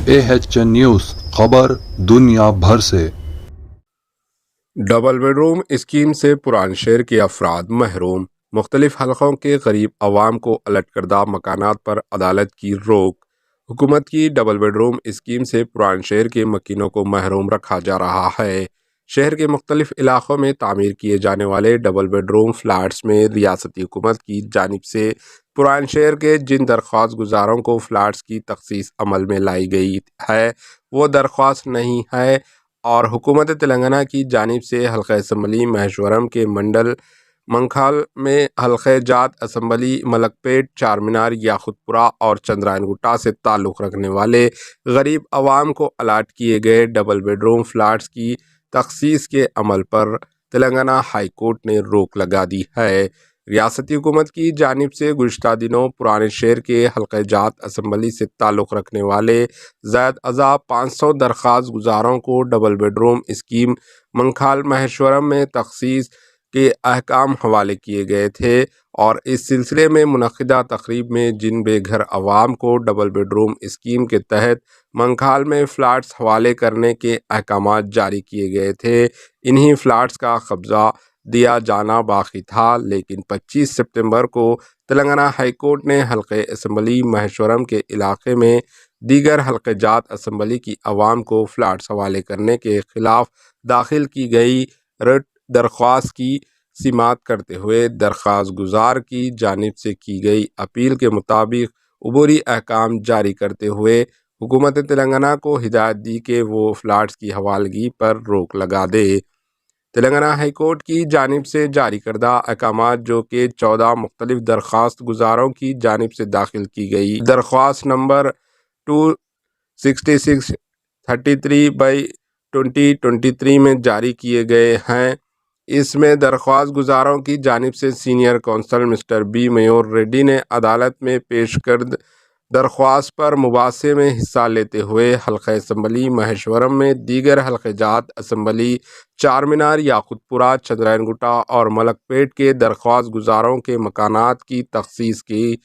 AHN news خبر دنیا بھر سے۔ ڈبل بیڈ روم اسکیم سے پران شہر کے افراد محروم، مختلف حلقوں کے غریب عوام کو الٹ کردہ مکانات پر عدالت کی روک۔ حکومت کی ڈبل بیڈ روم اسکیم سے پران شہر کے مکینوں کو محروم رکھا جا رہا ہے۔ شہر کے مختلف علاقوں میں تعمیر کیے جانے والے ڈبل بیڈ روم فلیٹس میں ریاستی حکومت کی جانب سے پران شہر کے جن درخواست گزاروں کو فلیٹس کی تخصیص عمل میں لائی گئی ہے وہ درخواست نہیں ہے، اور حکومت تلنگانہ کی جانب سے حلقہ اسمبلی مہیشورم کے منڈل منکھال میں حلقہ جات اسمبلی ملک پیٹ، چار مینار، یاقوت پورہ اور چندرائن گٹا سے تعلق رکھنے والے غریب عوام کو الاٹ کیے گئے ڈبل بیڈ روم فلیٹس کی تخصیص کے عمل پر تلنگانہ ہائی کورٹ نے روک لگا دی ہے۔ ریاستی حکومت کی جانب سے گزشتہ دنوں پرانے شہر کے حلقہ جات اسمبلی سے تعلق رکھنے والے زائد ازا 500 درخواست گزاروں کو ڈبل بیڈ روم اسکیم منکھال مہیشورم میں تخصیص کے احکام حوالے کیے گئے تھے، اور اس سلسلے میں منعقدہ تقریب میں جن بے گھر عوام کو ڈبل بیڈ روم اسکیم کے تحت منکھال میں فلیٹس حوالے کرنے کے احکامات جاری کیے گئے تھے، انہی فلیٹس کا قبضہ دیا جانا باقی تھا، لیکن 25 سپتمبر کو تلنگانہ ہائی کورٹ نے حلقہ اسمبلی مہیشورم کے علاقے میں دیگر حلقہ جات اسمبلی کی عوام کو فلیٹس حوالے کرنے کے خلاف داخل کی گئی رٹ درخواست کی سماعت کرتے ہوئے درخواست گزار کی جانب سے کی گئی اپیل کے مطابق عبوری احکام جاری کرتے ہوئے حکومت تلنگانہ کو ہدایت دی کہ وہ فلیٹس کی حوالگی پر روک لگا دے۔ تلنگانہ ہائی کورٹ کی جانب سے جاری کردہ احکامات، جو کہ 14 مختلف درخواست گزاروں کی جانب سے داخل کی گئی درخواست نمبر 26633/2023 میں جاری کیے گئے ہیں، اس میں درخواست گزاروں کی جانب سے senior counsel mister B Mayur Reddy نے عدالت میں پیش کردہ درخواست پر مباحثے میں حصہ لیتے ہوئے حلقہ اسمبلی مہیشورم میں دیگر حلقہ جات اسمبلی چار مینار، یاقوت پورہ، چندرائن گٹا اور ملک پیٹ کے درخواست گزاروں کے مکانات کی تخصیص کی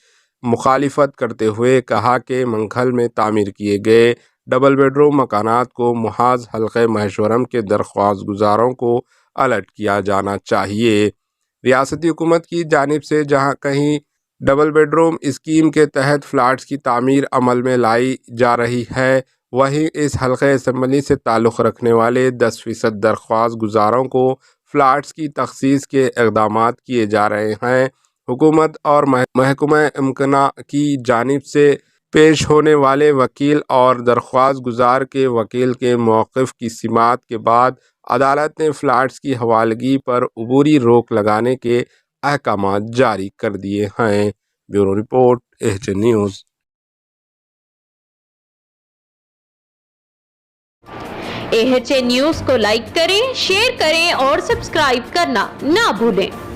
مخالفت کرتے ہوئے کہا کہ منکھل میں تعمیر کیے گئے ڈبل بیڈ روم مکانات کو محاذ حلقہ مہیشورم کے درخواست گزاروں کو الٹ کیا جانا چاہیے۔ ریاستی حکومت کی جانب سے جہاں کہیں ڈبل بیڈ روم اسکیم کے تحت فلیٹس کی تعمیر عمل میں لائی جا رہی ہے، وہیں اس حلقہ اسمبلی سے تعلق رکھنے والے 10% درخواست گزاروں کو فلیٹس کی تخصیص کے اقدامات کیے جا رہے ہیں۔ حکومت اور محکمہ امکنہ کی جانب سے پیش ہونے والے وکیل اور درخواست گزار کے وکیل کے موقف کی سماعت کے بعد عدالت نے فلیٹس کی حوالگی پر عبوری روک لگانے کے احکامات جاری کر دیے ہیں۔ Bureau report AHN news. AHN news کو لائک کریں، شیئر کریں اور سبسکرائب کرنا نہ بھولیں۔